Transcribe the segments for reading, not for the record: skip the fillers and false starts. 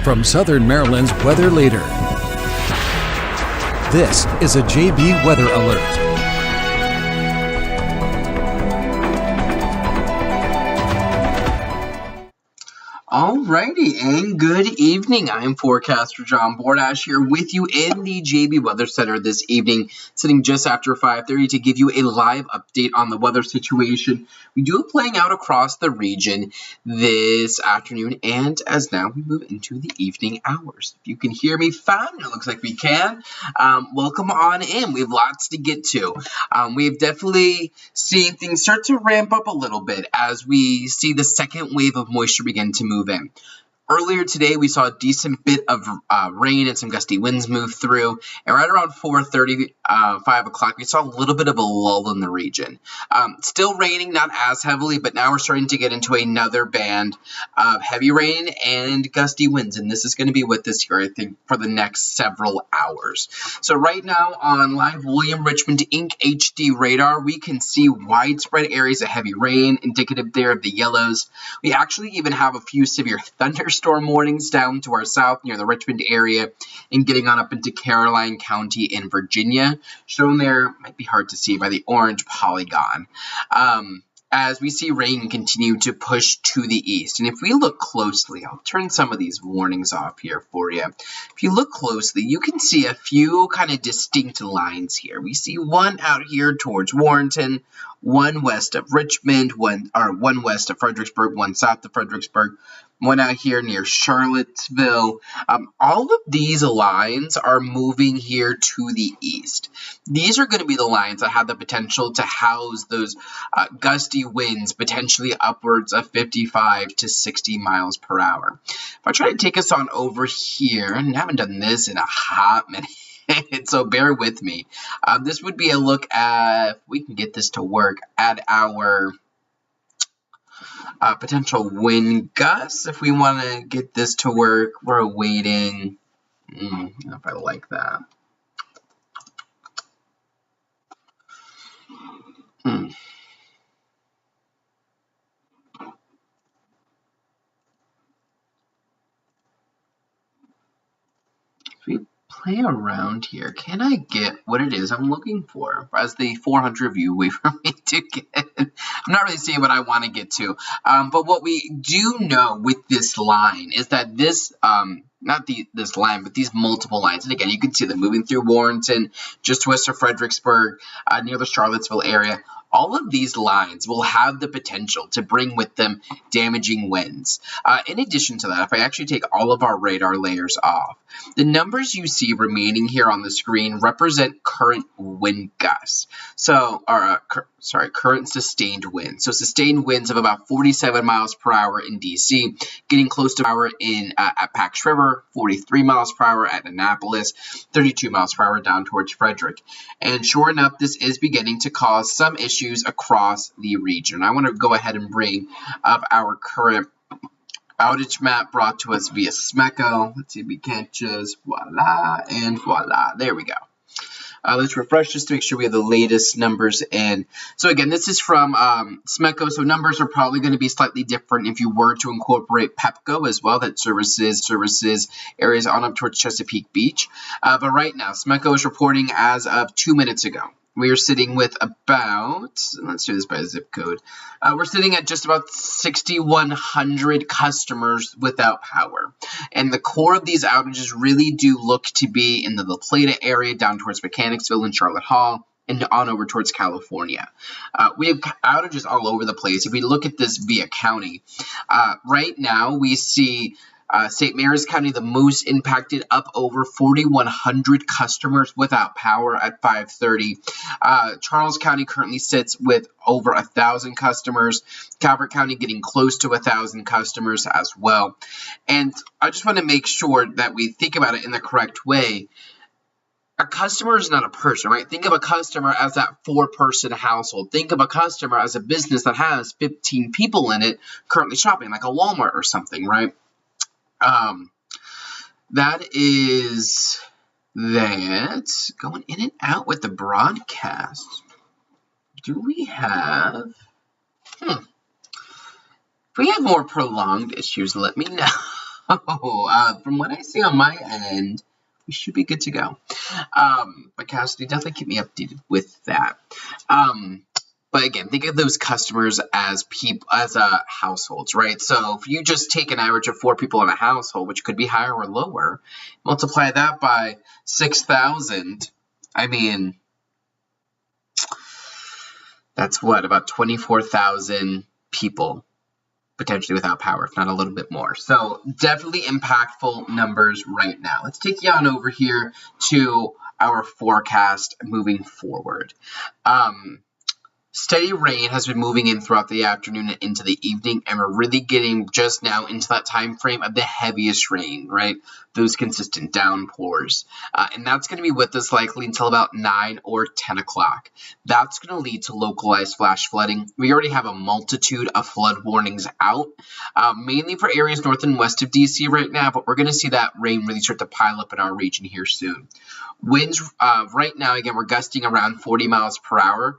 from Southern Maryland's weather leader. This is a JB Weather Alert. Alrighty, and good evening. I'm Forecaster John Bordash here with you in the JB Weather Center this evening, sitting just after 5:30 to give you a live update on the weather situation we do have playing out across the region this afternoon, and as now we move into the evening hours. If you can hear me fine, it looks like we can. Welcome on in. We have lots to get to. We've definitely seen things start to ramp up a little bit as we see the second wave of moisture begin to move in. Earlier today, we saw a decent bit of rain and some gusty winds move through, and right around 4:30, 5 o'clock, we saw a little bit of a lull in the region. Still raining, not as heavily, but now we're starting to get into another band of heavy rain and gusty winds, and this is going to be with us here, I think, for the next several hours. So right now on live William Richmond Inc. HD radar, we can see widespread areas of heavy rain, indicative there of the yellows. We actually even have a few severe thunderstorm warnings down to our south near the Richmond area and getting on up into Caroline County in Virginia. Shown there, might be hard to see by the orange polygon. As we see rain continue to push to the east. And if we look closely, I'll turn some of these warnings off here for you. If you look closely, you can see a few kind of distinct lines here. We see one out here towards Warrenton, one west of Richmond, one west of Fredericksburg, one south of Fredericksburg, one out here near Charlottesville. All of these lines are moving here to the east. These are going to be the lines that have the potential to house those gusty winds, potentially upwards of 55 to 60 miles per hour. If I try to take us on over here, and I haven't done this in a hot minute, so bear with me. This would be a look at, if we can get this to work, at our potential wind gusts. If we want to get this to work, we're awaiting. I don't know if I like that. If we play around here, can I get what it is I'm looking for as the 400 view wait for me to get? I'm not really seeing what I want to get to, but what we do know with this line is that this this line, but these multiple lines, and again, you can see them moving through Warrenton, just west of Fredericksburg, near the Charlottesville area. All of these lines will have the potential to bring with them damaging winds. In addition to that, if I actually take all of our radar layers off, the numbers you see remaining here on the screen represent current wind gusts. So, current sustained winds. So sustained winds of about 47 miles per hour in DC, getting close to power in at Pax River, 43 miles per hour at Annapolis, 32 miles per hour down towards Frederick. And sure enough, this is beginning to cause some issues across the region. I want to go ahead and bring up our current outage map brought to us via SMECO. Let's see if we can't just voila and voila. There we go. Let's refresh just to make sure we have the latest numbers in. So again, this is from SMECO, so numbers are probably going to be slightly different if you were to incorporate PEPCO as well, that services areas on up towards Chesapeake Beach. But right now, SMECO is reporting as of 2 minutes ago. We are sitting with about, let's do this by zip code, we're sitting at just about 6,100 customers without power. And the core of these outages really do look to be in the La Plata area, down towards Mechanicsville and Charlotte Hall, and on over towards California. We have outages all over the place. If we look at this via county, right now we see St. Mary's County, the most impacted, up over 4,100 customers without power at 5:30. Charles County currently sits with over 1,000 customers. Calvert County getting close to 1,000 customers as well. And I just want to make sure that we think about it in the correct way. A customer is not a person, right? Think of a customer as that 4-person household. Think of a customer as a business that has 15 people in it currently shopping, like a Walmart or something, right? That is that. Going in and out with the broadcast. Do we have... If we have more prolonged issues, let me know. from what I see on my end, we should be good to go. But Cassidy, definitely keep me updated with that. But again, think of those customers as households, right? So if you just take an average of 4 people in a household, which could be higher or lower, multiply that by 6,000. I mean, that's what, about 24,000 people potentially without power, if not a little bit more. So definitely impactful numbers right now. Let's take you on over here to our forecast moving forward. Steady rain has been moving in throughout the afternoon and into the evening, and we're really getting just now into that time frame of the heaviest rain, right? Those consistent downpours. And that's going to be with us likely until about 9 or 10 o'clock. That's going to lead to localized flash flooding. We already have a multitude of flood warnings out, mainly for areas north and west of DC right now, but we're going to see that rain really start to pile up in our region here soon. Winds right now, again, we're gusting around 40 miles per hour,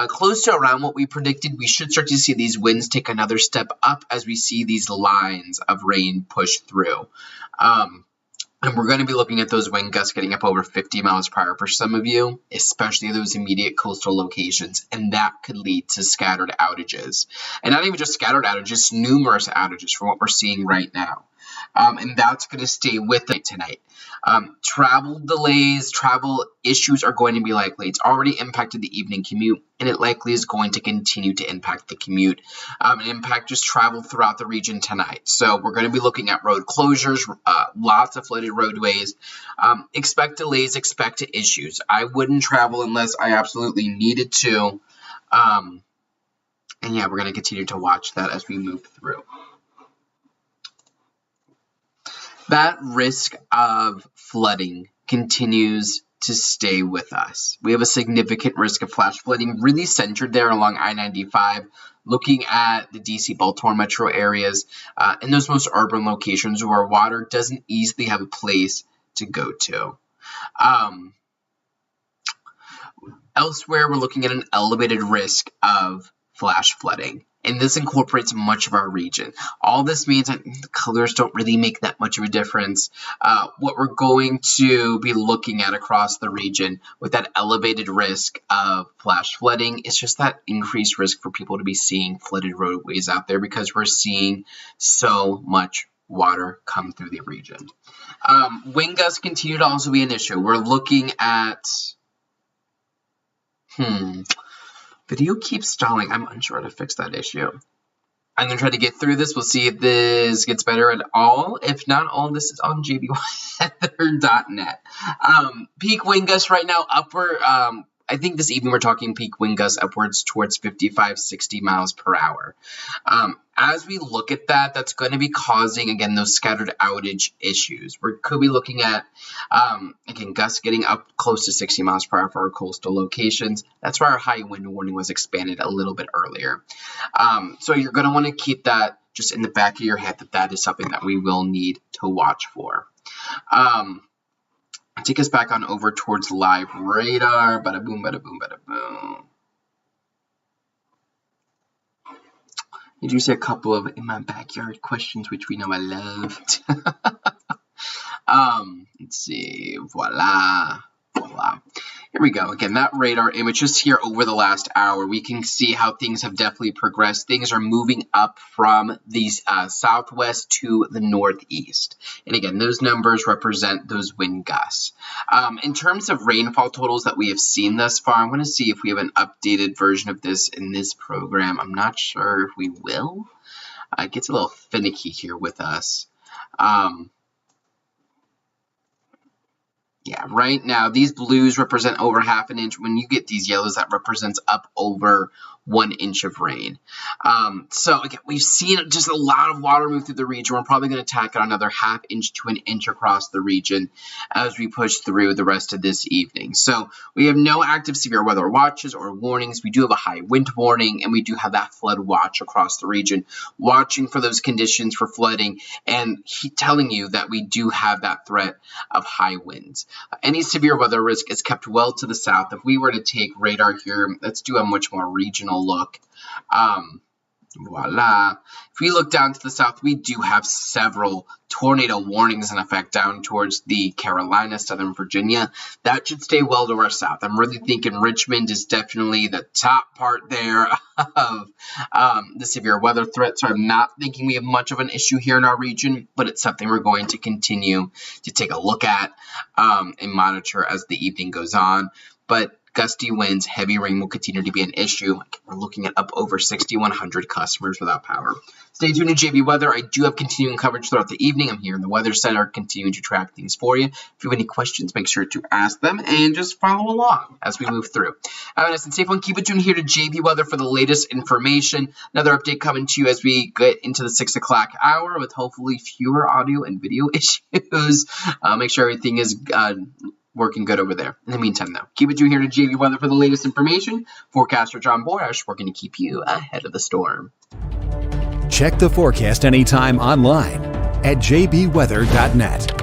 close to around what we predicted. We should start to see these winds take another step up as we see these lines of rain push through. And we're going to be looking at those wind gusts getting up over 50 miles per hour for some of you, especially those immediate coastal locations, and that could lead to scattered outages. And not even just scattered outages, numerous outages from what we're seeing right now. And that's going to stay with it tonight. Travel delays, travel issues are going to be likely. It's already impacted the evening commute, and it likely is going to continue to impact the commute and impact just travel throughout the region tonight. So we're going to be looking at road closures, lots of flooded roadways. Expect delays, expect issues. I wouldn't travel unless I absolutely needed to. And yeah, we're going to continue to watch that as we move through. That risk of flooding continues to stay with us. We have a significant risk of flash flooding really centered there along I-95, looking at the DC-Baltimore metro areas and those most urban locations where water doesn't easily have a place to go to. Elsewhere, we're looking at an elevated risk of flash flooding, and this incorporates much of our region. All this means that the colors don't really make that much of a difference. What we're going to be looking at across the region with that elevated risk of flash flooding is just that increased risk for people to be seeing flooded roadways out there because we're seeing so much water come through the region. Wind gusts continue to also be an issue. We're looking at... Video keeps stalling. I'm unsure how to fix that issue. I'm going to try to get through this. We'll see if this gets better at all. If not, all this is on jbweather.net. Peak wind gusts right now upward. I think this evening we're talking peak wind gusts upwards towards 55, 60 miles per hour. As we look at that, that's going to be causing, again, those scattered outage issues. We could be looking at, again, gusts getting up close to 60 miles per hour for our coastal locations. That's why our high wind warning was expanded a little bit earlier. So you're going to want to keep that just in the back of your head that that is something that we will need to watch for. Take us back on over towards live radar. Bada boom, bada boom, bada boom. You do see a couple of in my backyard questions, which we know I loved. Let's see. Voila. Voila. Here we go. Again, that radar image just here over the last hour, we can see how things have definitely progressed. Things are moving up from the southwest to the northeast. And again, those numbers represent those wind gusts. In terms of rainfall totals that we have seen thus far, I'm going to see if we have an updated version of this in this program. I'm not sure if we will. It gets a little finicky here with us. Yeah, right now, these blues represent over half an inch. When you get these yellows, that represents up over 1 inch of rain. So, again, we've seen just a lot of water move through the region. We're probably going to tack on another ½ inch to an inch across the region as we push through the rest of this evening. So, we have no active severe weather watches or warnings. We do have a high wind warning, and we do have that flood watch across the region, watching for those conditions for flooding and telling you that we do have that threat of high winds. Any severe weather risk is kept well to the south. If we were to take radar here, let's do a much more regional look. Voila. If we look down to the south, we do have several tornado warnings in effect down towards the Carolinas, Southern Virginia. That should stay well to our south. I'm really thinking Richmond is definitely the top part there of the severe weather threat. So I'm not thinking we have much of an issue here in our region, but it's something we're going to continue to take a look at and monitor as the evening goes on. But gusty winds, heavy rain will continue to be an issue. We're looking at up over 6,100 customers without power. Stay tuned to JB Weather. I do have continuing coverage throughout the evening. I'm here in the Weather Center continuing to track things for you. If you have any questions, make sure to ask them and just follow along as we move through. Have a nice and safe one. Keep it tuned here to JB Weather for the latest information. Another update coming to you as we get into the 6 o'clock hour with hopefully fewer audio and video issues. Make sure everything is working good over there. In the meantime, though, keep it tuned here to JB Weather for the latest information. Forecaster John Bordash working to keep you ahead of the storm. Check the forecast anytime online at jbweather.net.